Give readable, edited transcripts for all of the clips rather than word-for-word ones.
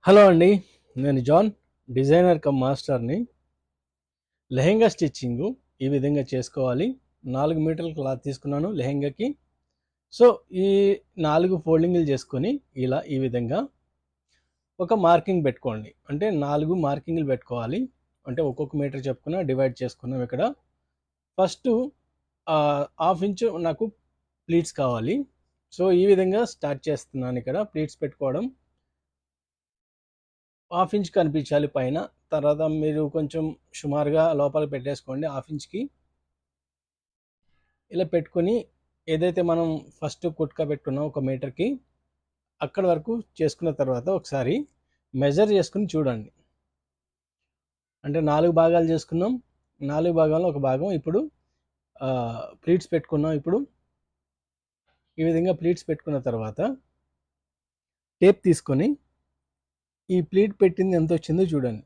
Hello అండి. నేను John, designer come మాస్టర్‌ని. లెహెంగా స్టిచ్చింగు ఈ విధంగా చేసుకోవాలి. 4 మీటర్ల క్లాత్ తీసుకున్నాను లెహెంగాకి. సో, ఈ 4 ఫోల్డింగులు చేసుకొని ఈ విధంగా ఒక మార్కింగ్ పెట్టుకోండి. అంటే 4 మార్కింగులు పెట్టుకోవాలి. అంటే ఒక్కొక్క మీటర్ చొప్పున డివైడ్ చేసుకున్నాం ఇక్కడ. ఫస్టు హాఫ్ ఇంచు నాకు ప్లీట్స్ కావాలి. సో, ఈ విధంగా స్టార్ట్ చేస్తున్నాను ఇక్కడ ప్లీట్స్ పెట్టుకోవడం. హాఫ్ ఇంచ్ కనిపించాలి పైన. తర్వాత మీరు కొంచెం సుమారుగా లోపల పెట్టేసుకోండి హాఫ్ ఇంచ్కి. ఇలా పెట్టుకొని ఏదైతే మనం ఫస్ట్ కుట్క పెట్టుకున్నాం ఒక మీటర్కి అక్కడ వరకు చేసుకున్న తర్వాత ఒకసారి మెజర్ చేసుకుని చూడండి. అంటే 4 భాగాలు చేసుకున్నాం. 4 భాగాల్లో ఒక భాగం ఇప్పుడు ప్లీట్స్ పెట్టుకున్నాం. ఇప్పుడు ఈ విధంగా ప్లీట్స్ పెట్టుకున్న తర్వాత టేప్ తీసుకొని ఈ ప్లీట్ పెట్టింది ఎంత వచ్చిందో చూడండి.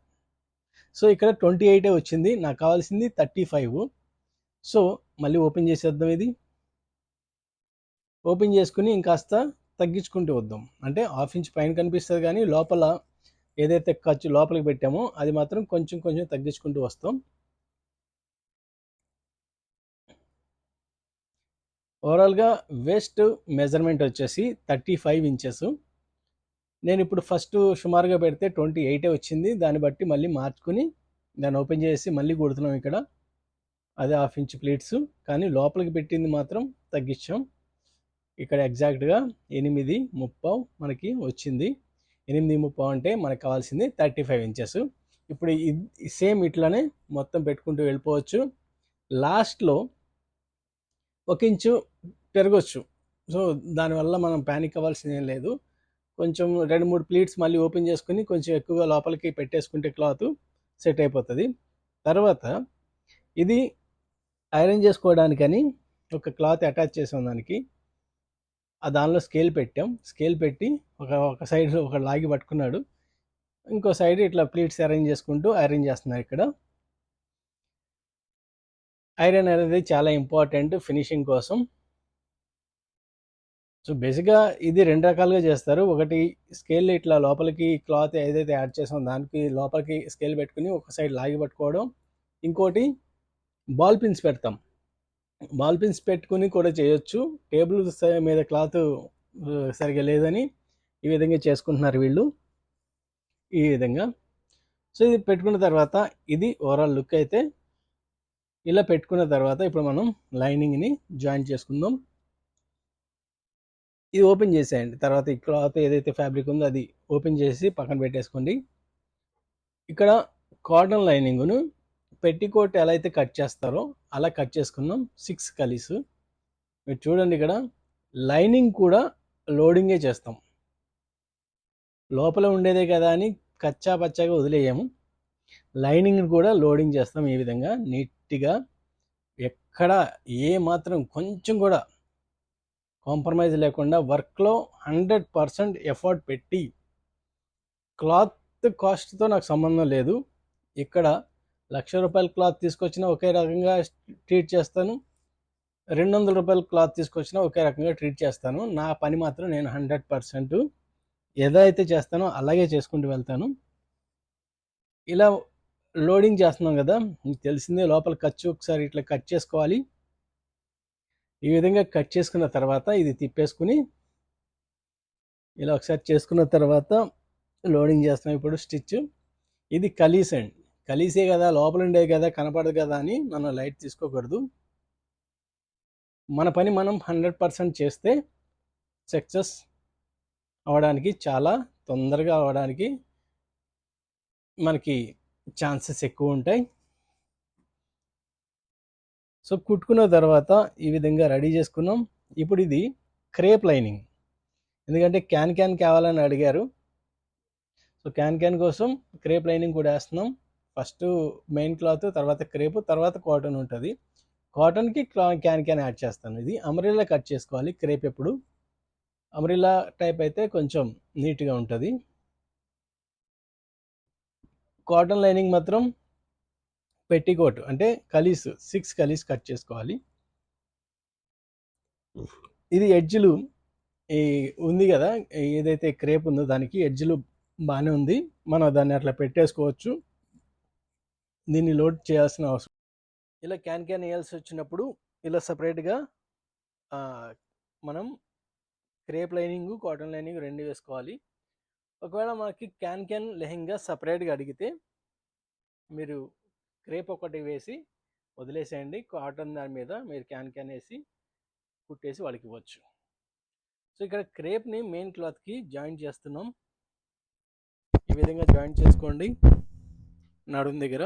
సో ఇక్కడ 28 వచ్చింది. నాకు కావాల్సింది 35. సో మళ్ళీ ఓపెన్ చేసేద్దాం. ఇది ఓపెన్ చేసుకుని ఇంకాస్త తగ్గించుకుంటూ వద్దాం. అంటే హాఫ్ ఇంచ్ పైన కనిపిస్తుంది కానీ లోపల ఏదైతే ఖర్చు లోపలికి పెట్టామో అది మాత్రం కొంచెం కొంచెం తగ్గించుకుంటూ వస్తాం. ఓవరాల్గా వేస్ట్ మెజర్మెంట్ వచ్చేసి 35 ఇంచెస్. నేను ఇప్పుడు ఫస్ట్ సుమారుగా పెడితే 28 వచ్చింది. దాన్ని బట్టి మళ్ళీ మార్చుకుని దాన్ని ఓపెన్ చేసి మళ్ళీ కుడుతున్నాం ఇక్కడ. అదే హాఫ్ ఇంచ్ ప్లీట్స్ కానీ లోపలికి పెట్టింది మాత్రం తగ్గించాం. ఇక్కడ ఎగ్జాక్ట్గా 8.30 మనకి వచ్చింది. 8.30 అంటే మనకు కావాల్సింది 35 ఇంచెస్. ఇప్పుడు సేమ్ ఇట్లానే మొత్తం పెట్టుకుంటూ వెళ్ళిపోవచ్చు. లాస్ట్లో 1 ఇంచు పెరగచ్చు. సో దానివల్ల మనం ప్యానిక్ అవ్వాల్సింది ఏం లేదు. కొంచెం 2-3 ప్లీట్స్ మళ్ళీ ఓపెన్ చేసుకుని కొంచెం ఎక్కువగా లోపలికి పెట్టేసుకుంటే క్లాత్ సెట్ అయిపోతుంది. తర్వాత ఇది ఐరన్ చేసుకోవడానికని ఒక క్లాత్ అటాచ్ చేసాం దానికి. దానిలో స్కేల్ పెట్టాం. స్కేల్ పెట్టి ఒక సైడ్ ఒక లాగి పట్టుకున్నాడు. ఇంకో సైడ్ ఇట్లా ప్లీట్స్ అరేంజ్ చేసుకుంటూ ఐరన్ చేస్తున్నారు ఇక్కడ. ఐరన్ అనేది చాలా ఇంపార్టెంట్ ఫినిషింగ్ కోసం. సో బేసిక్గా ఇది 2 రకాలుగా చేస్తారు. ఒకటి స్కేల్ ఇట్లా లోపలికి క్లాత్ ఏదైతే యాడ్ చేసామో దానికి లోపలికి స్కేల్ పెట్టుకుని ఒక సైడ్ లాగి పట్టుకోవడం. ఇంకోటి బాల్ పిన్స్ పెడతాం. బాల్ పిన్స్ పెట్టుకుని కూడా చేయొచ్చు. టేబుల్ మీద క్లాత్ సరిగా లేదని ఈ విధంగా చేసుకుంటున్నారు వీళ్ళు. ఈ విధంగా సో ఇది పెట్టుకున్న తర్వాత ఇది ఓవరాల్ లుక్ అయితే. ఇలా పెట్టుకున్న తర్వాత ఇప్పుడు మనం లైనింగ్ని జాయిన్ చేసుకుందాం. ఇది ఓపెన్ చేసేయండి. తర్వాత ఈ క్లాత్ ఏదైతే ఫ్యాబ్రిక్ ఉందో అది ఓపెన్ చేసి పక్కన పెట్టేసుకోండి. ఇక్కడ కాటన్ లైనింగ్ను పెట్టికోట్ ఎలా అయితే కట్ చేస్తారో అలా కట్ చేసుకున్నాం 6 కలీస్. మీరు చూడండి ఇక్కడ లైనింగ్ కూడా లోడింగే చేస్తాం. లోపల ఉండేదే కదా అని కచ్చా పచ్చాగా వదిలేయము. లైనింగ్ కూడా లోడింగ్ చేస్తాం. ఈ విధంగా నీట్గా ఎక్కడ ఏ మాత్రం కొంచెం కూడా కాంప్రమైజ్ లేకుండా వర్క్లో 100% ఎఫర్ట్ పెట్టి, క్లాత్ కాస్ట్తో నాకు సంబంధం లేదు. ఇక్కడ ₹1,00,000 క్లాత్ తీసుకొచ్చినా ఒకే రకంగా ట్రీట్ చేస్తాను. ₹200 క్లాత్ తీసుకొచ్చినా ఒకే రకంగా ట్రీట్ చేస్తాను. నా పని మాత్రం నేను 100% ఏదైతే చేస్తానో అలాగే చేసుకుంటూ వెళ్తాను. ఇలా లోడింగ్ చేస్తున్నాం కదా, మీకు తెలిసిందే. లోపల ఖర్చు ఒకసారి ఇట్లా కట్ చేసుకోవాలి. ఈ విధంగా కట్ చేసుకున్న తర్వాత ఇది తిప్పేసుకుని ఇలా ఒకసారి చేసుకున్న తర్వాత లోడింగ్ చేస్తాం. ఇప్పుడు స్టిచ్ ఇది కలీస్ అండి. కలీసే కదా, లోపల ఉండే కదా, కనపడదు కదా అని మనం లైట్ తీసుకోకూడదు. మన పని మనం 100% చేస్తే సక్సెస్ అవడానికి, చాలా తొందరగా అవడానికి మనకి ఛాన్సెస్ ఎక్కువ ఉంటాయి. సో కుట్టుకున్న తర్వాత ఈ విధంగా రెడీ చేసుకున్నాం. ఇప్పుడు ఇది క్రేప్ లైనింగ్, ఎందుకంటే క్యాన్ కావాలని అడిగారు. సో క్యాన్ కోసం క్రేప్ లైనింగ్ కూడా వేస్తున్నాం. ఫస్ట్ మెయిన్ క్లాత్, తర్వాత క్రేప్, తర్వాత కాటన్ ఉంటుంది. కాటన్కి క్యాన్ యాడ్ చేస్తాను. ఇది అంబ్రెల్లా కట్ చేసుకోవాలి. క్రేప్ ఎప్పుడు అంబ్రెల్లా టైప్ అయితే కొంచెం నీట్గా ఉంటుంది. కాటన్ లైనింగ్ మాత్రం పెట్టికోట్ అంటే కలీస్ 6 కలీస్ కట్ చేసుకోవాలి. ఇది ఎడ్జ్లు ఈ ఉంది కదా, ఏదైతే క్రేప్ ఉందో దానికి ఎడ్జ్లు బాగానే ఉంది. మనం దాన్ని అట్లా పెట్టేసుకోవచ్చు. దీన్ని లోడ్ చేయాల్సిన అవసరం ఇలా క్యాన్ వేయాల్సి వచ్చినప్పుడు ఇలా సపరేట్గా మనం క్రేప్ లైనింగ్, కాటన్ లైనింగ్ రెండు వేసుకోవాలి. ఒకవేళ మనకి క్యాన్ లెహెంగా సపరేట్గా అడిగితే మీరు క్రేప్ ఒకటి వేసి వదిలేసేయండి. కాటన్ దాని మీద మీరు క్యాన్ వేసి కుట్టేసి వాళ్ళకి ఇవ్వచ్చు. సో ఇక్కడ క్రేప్ని మెయిన్ క్లాత్కి జాయింట్ చేస్తున్నాం. ఈ విధంగా జాయింట్ చేసుకోండి నడుం దగ్గర.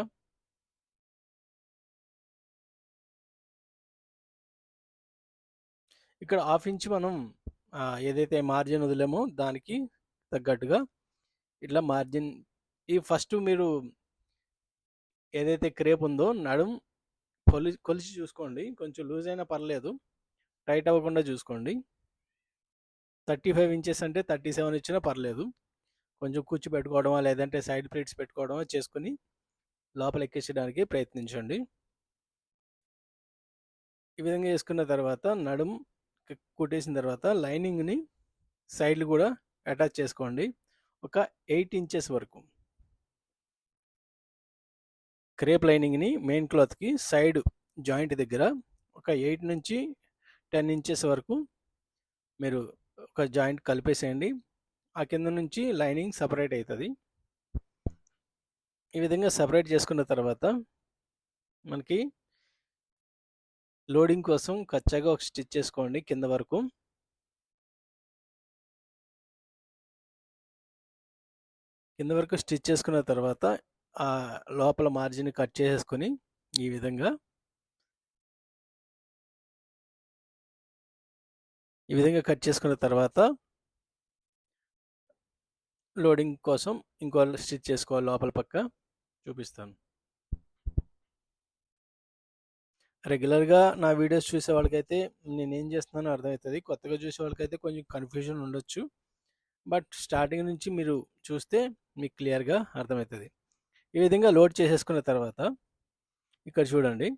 ఇక్కడ హాఫ్ ఇంచ్ మనం ఏదైతే మార్జిన్ వదిలేమో దానికి తగ్గట్టుగా ఇట్లా మార్జిన్ ఈ ఫస్ట్ మీరు ఏదైతే క్రేప్ ఉందో నడుం కొలిచి చూసుకోండి. కొంచెం లూజ్ అయినా పర్లేదు, టైట్ అవ్వకుండా చూసుకోండి. 35 ఇంచెస్ అంటే 37 ఇచ్చినా పర్లేదు. కొంచెం కూర్చి పెట్టుకోవడమా లేదంటే సైడ్ ప్లేట్స్ పెట్టుకోవడమా చేసుకుని లోపల ఎక్కించడానికి ప్రయత్నించండి. ఈ విధంగా వేసుకున్న తర్వాత నడుం కుట్టేసిన తర్వాత లైనింగ్ని సైడ్లు కూడా అటాచ్ చేసుకోండి. ఒక 8 ఇంచెస్ వరకు క్రేప్ లైనింగ్ని మెయిన్ క్లాత్కి సైడ్ జాయింట్ దగ్గర ఒక 8 నుంచి 10 ఇంచెస్ వరకు మీరు ఒక జాయింట్ కలిపేసేయండి. ఆ కింద నుంచి లైనింగ్ సపరేట్ అవుతుంది. ఈ విధంగా సపరేట్ చేసుకున్న తర్వాత మనకి లోడింగ్ కోసం కచ్చాగా ఒక స్టిచ్ చేసుకోండి కింద వరకు. కింద వరకు స్టిచ్ చేసుకున్న తర్వాత ఆ లోపల మార్జిన్ కట్ చేసేసుకొని ఈ విధంగా కట్ చేసుకున్న తర్వాత లోడింగ్ కోసం ఇంకో స్టిచ్ చేసుకోవాలి లోపల పక్క. చూపిస్తాను. రెగ్యులర్గా నా వీడియోస్ చూసే వాళ్ళకైతే నేనేం చేస్తున్నానో అర్థమవుతుంది. కొత్తగా చూసే వాళ్ళకైతే కొంచెం కన్ఫ్యూజన్ ఉండొచ్చు. బట్ స్టార్టింగ్ నుంచి మీరు చూస్తే మీకు క్లియర్గా అర్థమవుతుంది. ఈ విధంగా లోడ్ చేసేసుకున్న తర్వాత ఇక్కడ చూడండి,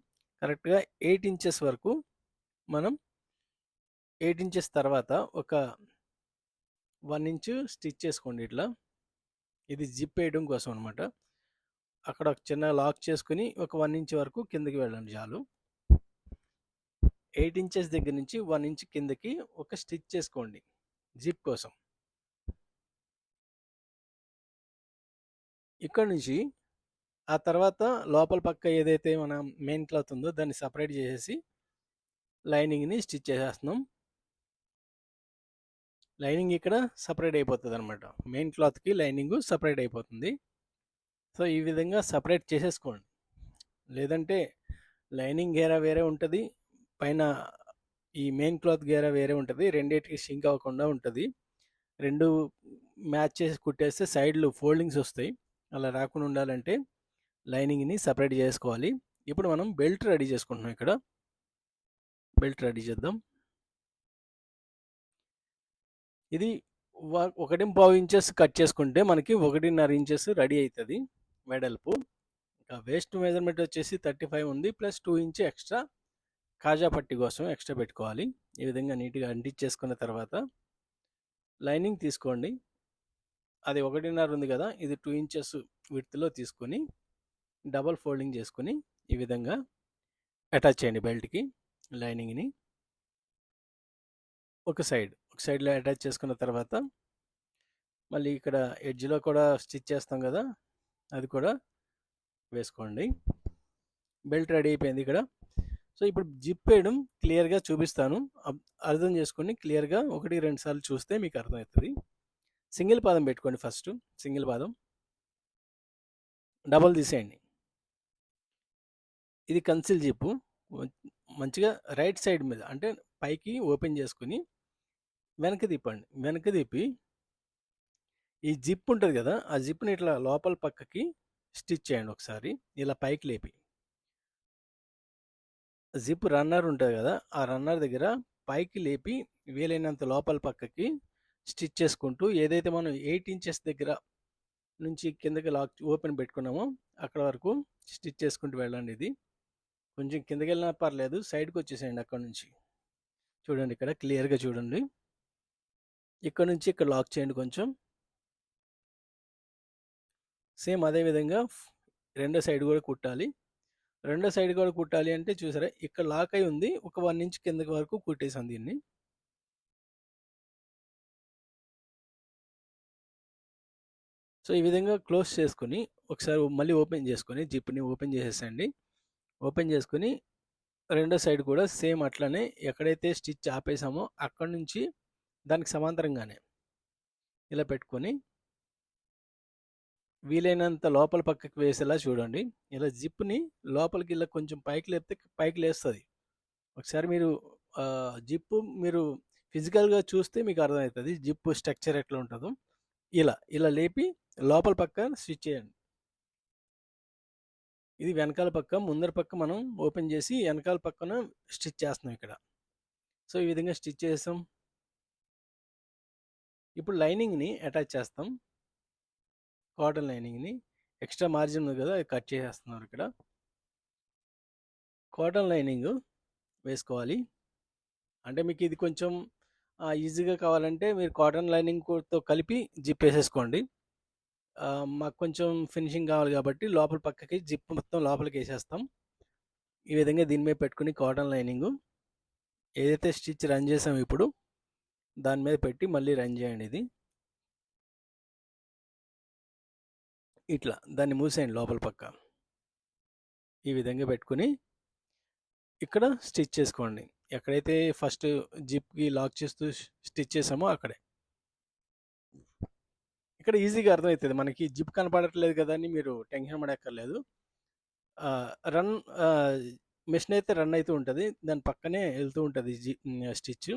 కరెక్ట్గా 8 ఇంచెస్ వరకు మనం 8 ఇంచెస్ తర్వాత ఒక 1 ఇంచ్ స్టిచ్ చేసుకోండి ఇట్లా. ఇది జిప్ వేయడం కోసం అనమాట. అక్కడ ఒక చిన్న లాక్ చేసుకుని ఒక 1 ఇంచ్ వరకు కిందకి వెళ్ళండి చాలు. 8 ఇంచెస్ దగ్గర నుంచి 1 ఇంచ్ కిందకి ఒక స్టిచ్ చేసుకోండి జిప్ కోసం. ఇక్కడ నుంచి ఆ తర్వాత లోపల పక్క ఏదైతే మన మెయిన్ క్లాత్ ఉందో దాన్ని సపరేట్ చేసేసి లైనింగ్ని స్టిచ్ చేసేస్తున్నాం. లైనింగ్ ఇక్కడ సపరేట్ అయిపోతుంది అనమాట. మెయిన్ క్లాత్కి లైనింగ్ సపరేట్ అయిపోతుంది. సో ఈ విధంగా సపరేట్ చేసేసుకోండి. లేదంటే లైనింగ్ గేరా వేరే ఉంటుంది, పైన ఈ మెయిన్ క్లాత్ గేరా వేరే ఉంటుంది. రెండింటికి సింక్ అవ్వకుండా ఉంటుంది. రెండు మ్యాచ్ చేసి కుట్టేస్తే సైడ్లు ఫోల్డింగ్స్ వస్తాయి. అలా రాకుండా ఉండాలంటే లైనింగ్ని సపరేట్ చేసుకోవాలి. ఇప్పుడు మనం బెల్ట్ రెడీ చేసుకుంటున్నాం. ఇక్కడ బెల్ట్ రెడీ చేద్దాం. ఇది 1.5 ఇంచెస్ కట్ చేసుకుంటే మనకి 1.5 ఇంచెస్ రెడీ అవుతుంది వెడల్పు. ఇంకా వేస్ట్ మెజర్మెంట్ వచ్చేసి 35 ఉంది, ప్లస్ 2 ఇంచ్ ఎక్స్ట్రా కాజా పట్టి కోసం ఎక్స్ట్రా పెట్టుకోవాలి. ఈ విధంగా నీట్గా అంటించేసుకున్న తర్వాత లైనింగ్ తీసుకోండి. అది 1.5 ఉంది కదా, ఇది 2 ఇంచెస్ విడ్త్లో తీసుకొని డబల్ ఫోల్డింగ్ చేసుకొని ఈ విధంగా అటాచ్ చేయండి బెల్ట్కి లైనింగ్ని. ఒక సైడ్లో అటాచ్ చేసుకున్న తర్వాత మళ్ళీ ఇక్కడ ఎడ్జ్లో కూడా స్టిచ్ చేస్తాం కదా, అది కూడా వేసుకోండి. బెల్ట్ రెడీ అయిపోయింది ఇక్కడ. సో ఇప్పుడు జిప్ వేయడం క్లియర్గా చూపిస్తాను, అర్థం చేసుకొని క్లియర్గా 1-2 సార్లు చూస్తే మీకు అర్థమవుతుంది. సింగిల్ పాదం పెట్టుకోండి. ఫస్ట్ సింగిల్ పాదం డబల్ తీసేయండి. ఇది కన్సిల్ జిప్పు. మంచిగా రైట్ సైడ్ మీద అంటే పైకి ఓపెన్ చేసుకుని వెనక్కి తిప్పండి. వెనక్కి తిప్పి ఈ జిప్ ఉంటుంది కదా, ఆ జిప్ని ఇట్లా లోపల పక్కకి స్టిచ్ చేయండి ఒకసారి. ఇలా పైకి లేపి జిప్ రన్నర్ ఉంటుంది కదా, ఆ రన్నర్ దగ్గర పైకి లేపి వీలైనంత లోపల పక్కకి స్టిచ్ చేసుకుంటూ ఏదైతే మనం 8 ఇంచెస్ దగ్గర నుంచి కిందకి లాక్ ఓపెన్ పెట్టుకున్నామో అక్కడ వరకు స్టిచ్ చేసుకుంటూ వెళ్ళండి. ఇది కొంచెం కిందకి వెళ్ళినా పర్లేదు, సైడ్కి వచ్చేసేయండి. అక్కడ నుంచి చూడండి, ఇక్కడ క్లియర్గా చూడండి. ఇక్కడ నుంచి ఇక్కడ లాక్ చేయండి కొంచెం. సేమ్ అదే విధంగా రెండో సైడ్ కూడా కుట్టాలి. రెండో సైడ్ కూడా కుట్టాలి అంటే చూసారా ఇక్కడ లాక్ అయి ఉంది. ఒక 1 ఇంచ్ కిందకి వరకు కుట్టేసాం దీన్ని. సో ఈ విధంగా క్లోజ్ చేసుకొని ఒకసారి మళ్ళీ ఓపెన్ చేసుకొని జిప్ని ఓపెన్ చేసేసండి. ఓపెన్ చేసుకొని రెండో సైడ్ కూడా సేమ్ అట్లనే ఎక్కడైతే స్టిచ్ ఆపేసామో అక్కడ నుంచి దానికి సమాంతరంగానే ఇలా పెట్టుకొని వీలైనంత లోపల పక్కకి వేసేలా చూడండి. ఇలా జిప్ని లోపలికి ఇలా కొంచెం పైకి లేపితే పైకి లేస్తుంది. ఒకసారి మీరు జిప్పు మీరు ఫిజికల్గా చూస్తే మీకు అర్థమవుతుంది జిప్పు స్ట్రక్చర్ ఎట్లా ఉంటుందో. ఇలా ఇలా లేపి లోపల పక్క స్టిచ్ చేయండి. ఇది వెనకాల పక్క, ముందర పక్క మనం ఓపెన్ చేసి వెనకాల పక్కన స్టిచ్ చేస్తున్నాం ఇక్కడ. సో ఈ విధంగా స్టిచ్ చేసాం. ఇప్పుడు లైనింగ్ని అటాచ్ చేస్తాం. కాటన్ లైనింగ్ని ఎక్స్ట్రా మార్జిన్ ఉంది కదా అది కట్ చేసేస్తున్నారు ఇక్కడ. కాటన్ లైనింగ్ వేసుకోవాలి. అంటే మీకు ఇది కొంచెం ఈజీగా కావాలంటే మీరు కాటన్ లైనింగ్తో కలిపి జిప్ వేసేసుకోండి. మాకు కొంచెం ఫినిషింగ్ కావాలి కాబట్టి లోపల పక్కకి జిప్ మొత్తం లోపలికి వేసేస్తాం. ఈ విధంగా దీని మీద పెట్టుకుని కాటన్ లైనింగ్ ఏదైతే స్టిచ్ రన్ చేసామో ఇప్పుడు దాని మీద పెట్టి మళ్ళీ రన్ చేయండి. ఇది ఇట్లా దాన్ని మూసేయండి లోపల పక్క. ఈ విధంగా పెట్టుకుని ఇక్కడ స్టిచ్ చేసుకోండి. ఎక్కడైతే ఫస్ట్ జిప్కి లాక్ చేస్తూ స్టిచ్ చేసామో అక్కడే. ఇక్కడ ఈజీగా అర్థమవుతుంది మనకి జిప్ కనపడట్లేదు కదా అని మీరు టెన్షన్ పడక్కర్లేదు. రన్ మిషన్ అయితే రన్ అవుతూ ఉంటుంది, దాని పక్కనే వెళ్తూ ఉంటుంది స్టిచ్.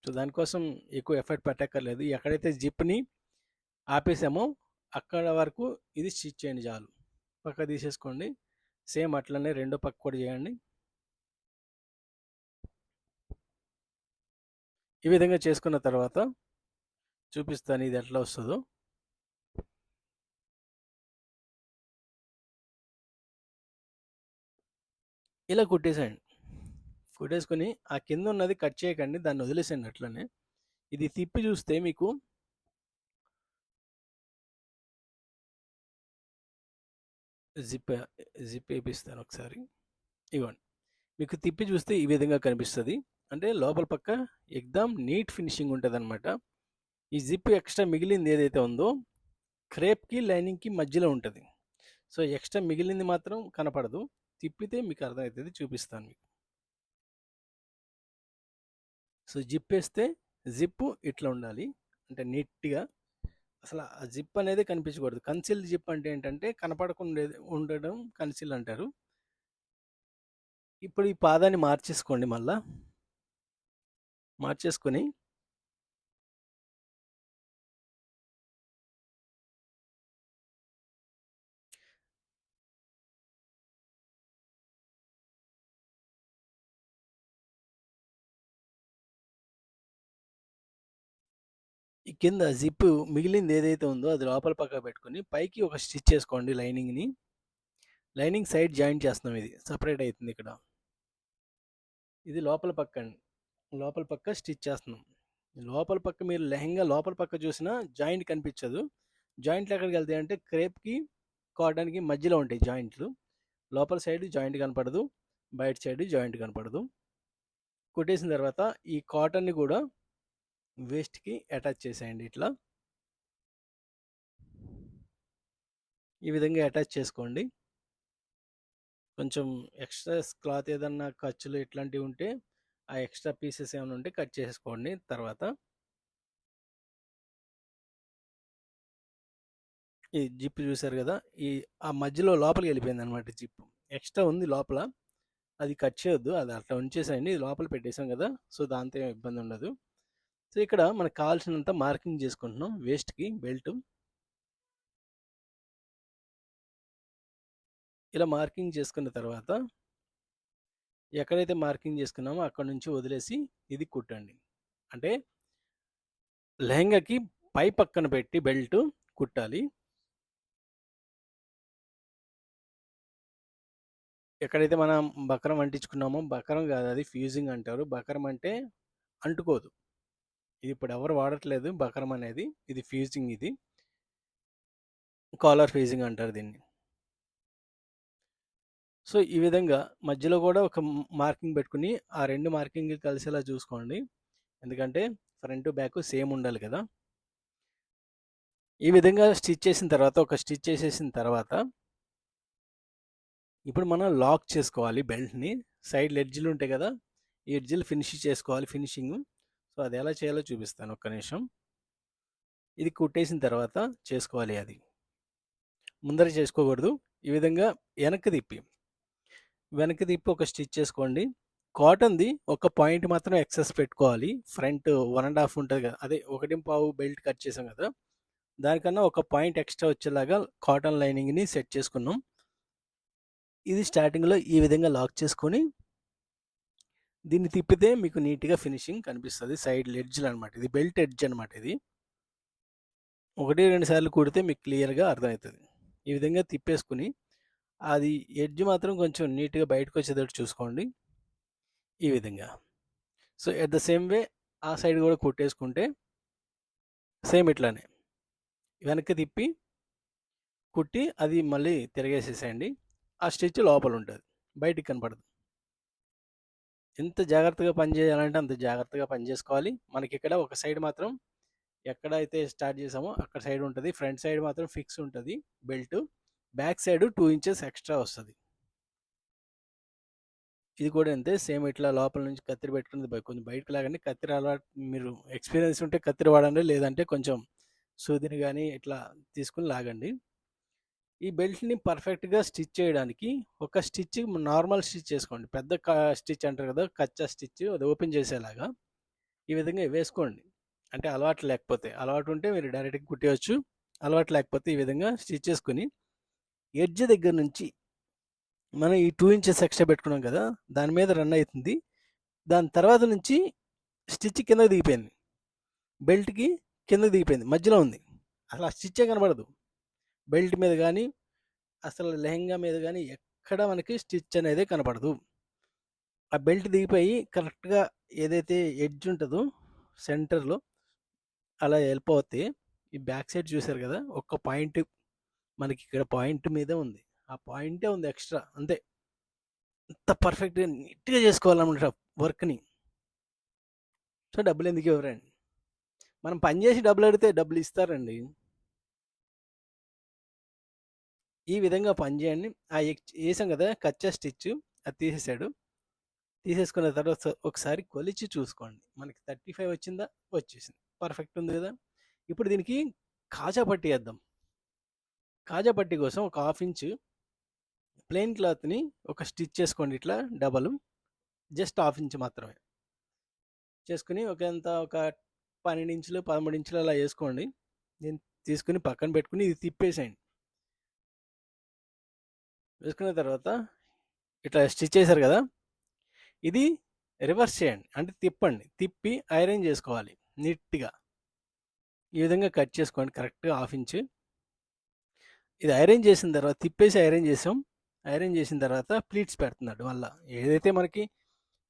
సో దానికోసం ఎక్కువ ఎఫర్ట్ పెట్టక్కర్లేదు. ఎక్కడైతే జిప్ని ఆపేసామో అక్కడ వరకు ఇది స్టిచ్ చేయండి చాలు. పక్క తీసేసుకోండి. సేమ్ అట్లనే రెండో పక్క కూడా చేయండి. ఈ విధంగా చేసుకున్న తర్వాత చూపిస్తాను ఇది ఎట్లా వస్తుందో. ఇలా కుట్టేసేయండి. కుట్టేసుకొని ఆ కింద ఉన్నది కట్ చేయకండి, దాన్ని వదిలేసేయండి అట్లనే. ఇది తిప్పి చూస్తే మీకు జిప్ జిప్ వేపిస్తాను ఒకసారి. ఇవ్వండి, మీకు తిప్పి చూస్తే ఈ విధంగా కనిపిస్తుంది. అంటే లోపల పక్క ఎగ్దమ్ నీట్ ఫినిషింగ్ ఉంటుంది అనమాట. ఈ జిప్ ఎక్స్ట్రా మిగిలింది ఏదైతే ఉందో క్రేప్కి లైనింగ్కి మధ్యలో ఉంటుంది. సో ఎక్స్ట్రా మిగిలింది మాత్రం కనపడదు. తిప్పితే మీకు అర్థమవుతుంది, చూపిస్తాను మీకు. సో జిప్ వేస్తే జిప్పు ఇట్లా ఉండాలి, అంటే నీట్గా. అసలు ఆ జిప్ అనేది కనిపించకూడదు. కన్సిల్డ్ జిప్ అంటే ఏంటంటే కనపడకుండా ఉండడం కన్సిల్ అంటారు. ఇప్పుడు ఈ పాదాన్ని మార్చేసుకోండి. మళ్ళా మార్చేసుకొని ఈ కింద జిప్ మిగిలింది ఏదైతే ఉందో అది లోపల పక్క పెట్టుకొని పైకి ఒక స్టిచ్ చేసుకోండి. లైనింగ్ని లైనింగ్ సైడ్ జాయింట్ చేస్తున్నాం. ఇది సపరేట్ అవుతుంది ఇక్కడ. ఇది లోపల పక్క అండి. లోపల పక్క స్టిచ్ చేస్తున్నాం. లోపల పక్క మీరు లెహంగా లోపల పక్క చూసినా జాయింట్ కనిపించదు. జాయింట్లు ఎక్కడికి వెళ్తాయి అంటే క్రేప్కి కాటన్కి మధ్యలో ఉంటాయి జాయింట్లు. లోపల సైడ్ జాయింట్ కనపడదు, బయట సైడ్ జాయింట్ కనపడదు. కుట్టేసిన తర్వాత ఈ కాటన్ని కూడా వేస్ట్కి అటాచ్ చేసేయండి. ఇట్లా ఈ విధంగా అటాచ్ చేసుకోండి. కొంచెం ఎక్స్ట్రా క్లాత్ ఏదన్నా ఖర్చులు ఇట్లాంటివి ఉంటే ఆ ఎక్స్ట్రా పీసెస్ ఏమైనా ఉంటే కట్ చేసుకోండి. తర్వాత ఈ జిప్ చూసారు కదా, ఆ మధ్యలో లోపలికి వెళ్ళిపోయింది అనమాట జిప్. ఎక్స్ట్రా ఉంది లోపల, అది కట్ చేయొద్దు, అది అట్లా ఉంచేసేయండి. ఇది లోపల పెట్టేసాం కదా, సో దాంతో ఏం ఇబ్బంది ఉండదు. సో ఇక్కడ మనకు కావాల్సినంత మార్కింగ్ చేసుకుంటున్నాం. వేస్ట్కి బెల్ట్ ఇలా మార్కింగ్ చేసుకున్న తర్వాత ఎక్కడైతే మార్కింగ్ చేసుకున్నామో అక్కడ నుంచి వదిలేసి ఇది కుట్టండి. అంటే లెహంగాకి పై పక్కన పెట్టి బెల్ట్ కుట్టాలి. ఎక్కడైతే మనం బకరం అంటించుకున్నామో, బకరం కాదు అది ఫ్యూజింగ్ అంటారు. బకరం అంటే అంటుకోదు. ఇది ఇప్పుడు ఎవరు వాడట్లేదు బకరం అనేది, ఇది ఫ్యూజింగ్. ఇది కాలర్ ఫేసింగ్ అంటారు దీన్ని. సో, ఈ విధంగా మధ్యలో కూడా ఒక మార్కింగ్ పెట్టుకుని ఆ 2 మార్కింగ్‌లు కలిసేలా చూసుకోండి. ఎందుకంటే ఫ్రంట్, బ్యాక్ సేమ్ ఉండాలి కదా! ఈ విధంగా స్టిచ్ చేసిన తర్వాత ఒక స్టిచ్ చేసేసిన తర్వాత ఇప్పుడు మనం లాక్ చేసుకోవాలి బెల్ట్‌ని. సైడ్‌లు ఎడ్జ్‌లు ఉంటాయి కదా! ఈ ఎడ్జ్‌లు ఫినిష్ చేసుకోవాలి ఫినిషింగు. సో, అది ఎలా చేయాలో చూపిస్తాను ఒక్క నిమిషం. ఇది కుట్టేసిన తర్వాత చేసుకోవాలి అది. ముందర చేసుకోకూడదు. ఈ విధంగా వెనక్కి తిప్పి ఒక స్టిచ్ చేసుకోండి. కాటన్‌ది ఒక పాయింట్ మాత్రం ఎక్సెస్ పెట్టుకోవాలి. ఫ్రంట్ 1 ½ ఉంటది కదా! అదే 1 ½ బెల్ట్ కట్ చేసాం కదా! దానికన్నా ఒక పాయింట్ ఎక్స్ట్రా వచ్చేలాగా కాటన్ లైనింగ్‌ని సెట్ చేసుకున్నాం. ఇది స్టార్టింగ్‌లో ఈ విధంగా లాక్ చేసుకొని దీన్ని తిప్పితే మీకు నీట్‌గా ఫినిషింగ్ కనిపిస్తది. సైడ్ ఎడ్జ్‌లు అనమాట. ఇది బెల్ట్ ఎడ్జ్ అనమాట ఇది. 1, 2 సార్లు కుడితే మీకు క్లియర్‌గా అర్థమవుతది. ఈ విధంగా తిప్పేసుకొని అది ఎడ్జ్ మాత్రం కొంచెం నీట్‌గా బయటకొచ్చేటట్టు చూసుకోండి. ఈ విధంగా. So, at the same way ఆ సైడ్ కూడా కుట్టేసుకుంటే సేమ్ ఇట్లానే వెనక్కి తిప్పి కుట్టి అది మళ్ళీ తిరగేసేసేయండి. ఆ స్టిచ్ లోపలుంటది. బయటికి కనపడదు. ఎంత జాగ్రత్తగా పని చేయాలంటే అంత జాగ్రత్తగా పని చేసుకోవాలి. మనకిక్కడ ఒక సైడ్ మాత్రం ఎక్కడైతే స్టార్ట్ చేసామో అక్కడ సైడ్ ఉంటది. ఫ్రంట్ సైడ్ మాత్రం ఫిక్స్ ఉంటది belt. Back side 2 inches extra వస్తది. ఇది కూడా అంతే సేమ్ ఇట్లా లోపల నుంచి కత్తిరి పెట్టుకుని కొంచెం బయటకి లాగండి. కత్తిరి అలవాటు మీరు ఎక్స్పీరియన్స్ ఉంటే కత్తిరి వాడండి. లేదంటే కొంచెం సూదిని గానీ ఇట్లా తీసుకొని లాగండి. ఈ బెల్ట్‌ని పర్ఫెక్ట్‌గా స్టిచ్ చేయడానికి ఒక స్టిచ్ నార్మల్ స్టిచ్ చేసుకోండి. పెద్ద స్టిచ్ అంటారు కదా! కచ్చా స్టిచ్ అది ఓపెన్ చేసేలాగా ఈ విధంగా వేసుకోండి. అంటే అలవాటు లేకపోతే. అలవాటు ఉంటే మీరు డైరెక్ట్‌గా కుట్టేయొచ్చు. అలవాటు లేకపోతే ఈ విధంగా స్టిచ్ చేసుకొని ఎడ్జ్ దగ్గర నుంచి మనం ఈ 2 ఇంచెస్ ఎక్స్ట్రా పెట్టుకున్నాం కదా! దాని మీద రన్ అయితుంది. దాని తర్వాత నుంచి స్టిచ్ కిందకి దిగిపోయింది. బెల్ట్‌కి కిందకి దిగిపోయింది. మధ్యలో ఉంది. అసలు ఆ స్టిచ్చే కనపడదు. బెల్ట్ మీద గానీ, అసలు లెహెంగా మీద గానీ ఎక్కడ మనకి స్టిచ్ అనేదే కనపడదు. ఆ బెల్ట్ దిగిపోయి కరెక్ట్‌గా ఏదైతే ఎడ్జ్ ఉంటదో సెంటర్‌లో అలా వెళ్ళిపోతే ఈ బ్యాక్ సైడ్ చూసారు కదా! ఒక్క పాయింట్ మనకి ఇక్కడ పాయింట్ మీదే ఉంది. ఆ పాయింటే ఉంది ఎక్స్ట్రా అంతే. అంత పర్ఫెక్ట్‌గా నీట్‌గా చేసుకోవాలన్నమాట వర్క్‌ని. సో, డబ్బులెందుకు ఇవ్వరండి. మనం పని చేసి డబ్బులడిగితే డబ్బులిస్తారండి. ఈ విధంగా పని చేయండి. ఆ ఏసాం కదా! కచ్చా స్టిచ్ అది తీసేసాడు. తీసేసుకున్న తర్వాత ఒకసారి కొలిచి చూసుకోండి. మనకి 35 వచ్చిందా? వచ్చేసింది. పర్ఫెక్ట్ ఉంది కదా! ఇప్పుడు దీనికి కాజా పట్టీ ఏద్దాం. కాజా పట్టీ కోసం ఒక 1/2 ఇంచు ప్లెయిన్ క్లాత్‌ని ఒక స్టిచ్ చేసుకోండి ఇట్లా డబలు. జస్ట్ 1/2 ఇంచ్ మాత్రమే. చేసుకొని ఒక 12 ఇంచులు, 13 ఇంచులు అలా ఏసుకోండి. దీన్ని తీసుకొని పక్కన పెట్టుకొని ఇది తిప్పేసేయండి. వేసుకున్న తర్వాత ఇట్లా స్టిచ్ చేశారు కదా! ఇది రివర్స్ చేయండి. అంటే తిప్పండి. తిప్పి ఐరన్ చేసుకోవాలి నీట్‌గా. ఈ విధంగా కట్ చేసుకోండి కరెక్ట్‌గా 1/2 ఇంచ్. ఇది ఐరన్ చేసిన తర్వాత తిప్పేసి ఐరన్ చేసాం. ఐరన్ చేసిన తర్వాత ప్లీట్స్ పెడుతున్నాడు మళ్ళా. ఏదైతే మనకి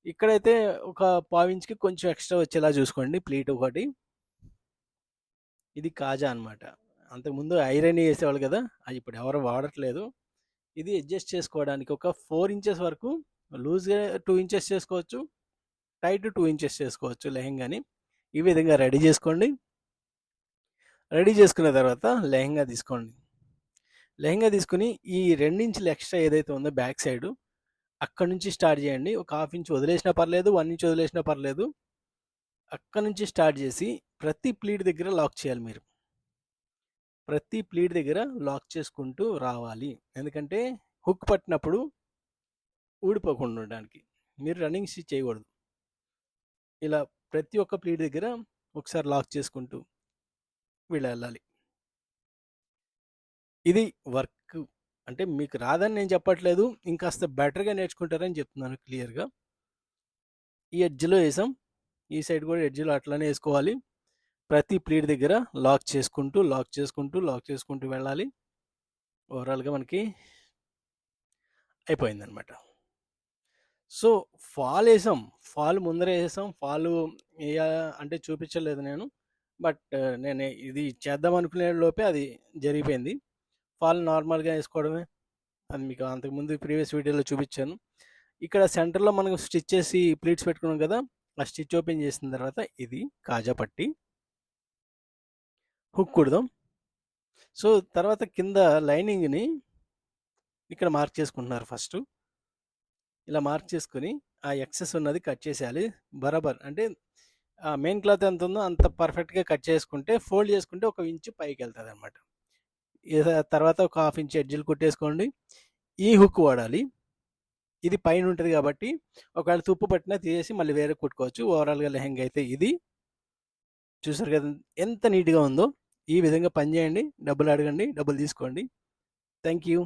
ఇక్కడైతే ఒక 1/2 ఇంచ్‌కి కొంచెం ఎక్స్ట్రా వచ్చేలా చూసుకోండి ప్లీట్ ఒకటి. ఇది కాజా అనమాట. అంతకుముందు ఐరన్ చేసేవాళ్ళు కదా! అది ఇప్పుడు ఎవరు వాడట్లేదు. ఇది అడ్జస్ట్ చేసుకోవడానికి ఒక 4 ఇంచెస్ వరకు లూజ్‌గా 2 ఇంచెస్ చేసుకోవచ్చు. టైట్ 2 ఇంచెస్ చేసుకోవచ్చు లెహెంగాని. ఈ విధంగా రెడీ చేసుకోండి. రెడీ చేసుకున్న తర్వాత లెహెంగా తీసుకోండి. లెహెంగా తీసుకొని ఈ 2 ఇంచులు ఎక్స్ట్రా ఏదైతే ఉందో బ్యాక్ సైడు అక్కడి నుంచి స్టార్ట్ చేయండి. ఒక 1/2 ఇంచ్ వదిలేసినా పర్లేదు. 1 ఇంచ్ వదిలేసినా పర్లేదు. అక్కడి నుంచి స్టార్ట్ చేసి ప్రతి ప్లీట్ దగ్గర లాక్ చేయాలి మీరు. ప్రతి ప్లీట్ దగ్గర లాక్ చేసుకుంటూ రావాలి. ఎందుకంటే హుక్ పట్టినప్పుడు ఊడిపోకుండా ఉండడానికి. మీరు రన్నింగ్ స్టిచ్ చేయకూడదు. ఇలా ప్రతి ఒక్క ప్లీట్ దగ్గర ఒకసారి లాక్ చేసుకుంటూ వెళ్ళాలి. ఇది వర్క్. అంటే మీకు రాదని నేను చెప్పట్లేదు. ఇంకాస్త బెటర్‌గా నేర్చుకుంటారని చెప్తున్నాను క్లియర్‌గా. ఈ ఎడ్జ్‌లో ఏసాం. ఈ సైడ్ కూడా ఎడ్జ్‌లో అట్లనే ఏసుకోవాలి. ప్రతి ప్లీట్ దగ్గర లాక్ చేసుకుంటూ, లాక్ చేసుకుంటూ, లాక్ చేసుకుంటూ వెళ్ళాలి. ఓవరాల్‌గా మనకి అయిపోయిందనమాట. సో, ఫాలేసాం. ఫాల్ ముందరే ఏసాం. ఫాలు ఎయ అంటే చూపించలేదు నేను. బట్ నేను ఇది చేద్దాం అనుకునే లోపే అది జరిగిపోయింది. ఫాల్ నార్మల్గా వేసుకోవడమే. అది మీకు అంతకుముందు ప్రీవియస్ వీడియోలో చూపించాను. ఇక్కడ సెంటర్లో మనం స్టిచ్ చేసి ప్లీట్స్ పెట్టుకున్నాం కదా, ఆ స్టిచ్ ఓపెన్ చేసిన తర్వాత ఇది కాజా పట్టి హుక్ కుడదాం. సో తర్వాత కింద లైనింగ్ని ఇక్కడ మార్క్ చేసుకుంటున్నారు. ఫస్ట్ ఇలా మార్క్ చేసుకుని ఆ ఎక్సెస్ ఉన్నది కట్ చేసేయాలి బరాబర్. అంటే మెయిన్ క్లాత్ ఎంత ఉందో అంత పర్ఫెక్ట్గా కట్ చేసుకుంటే, ఫోల్డ్ చేసుకుంటే 1 ఇంచు పైకి వెళ్తుంది అనమాట. తర్వాత ఒక 1/2 ఇంచ్ ఎడ్జిలు కుట్టేసుకోండి. ఈ హుక్ వాడాలి. ఇది పైన ఉంటుంది కాబట్టి ఒకవేళ తుప్పు పట్టినా తీసేసి మళ్ళీ వేరే కుట్టుకోవచ్చు. ఓవరాల్గా లెహంగా అయితే ఇది చూసారు కదా ఎంత నీట్గా ఉందో. ఈ విధంగా పని చేయండి, డబ్బులు అడగండి, డబ్బులు తీసుకోండి. Thank you.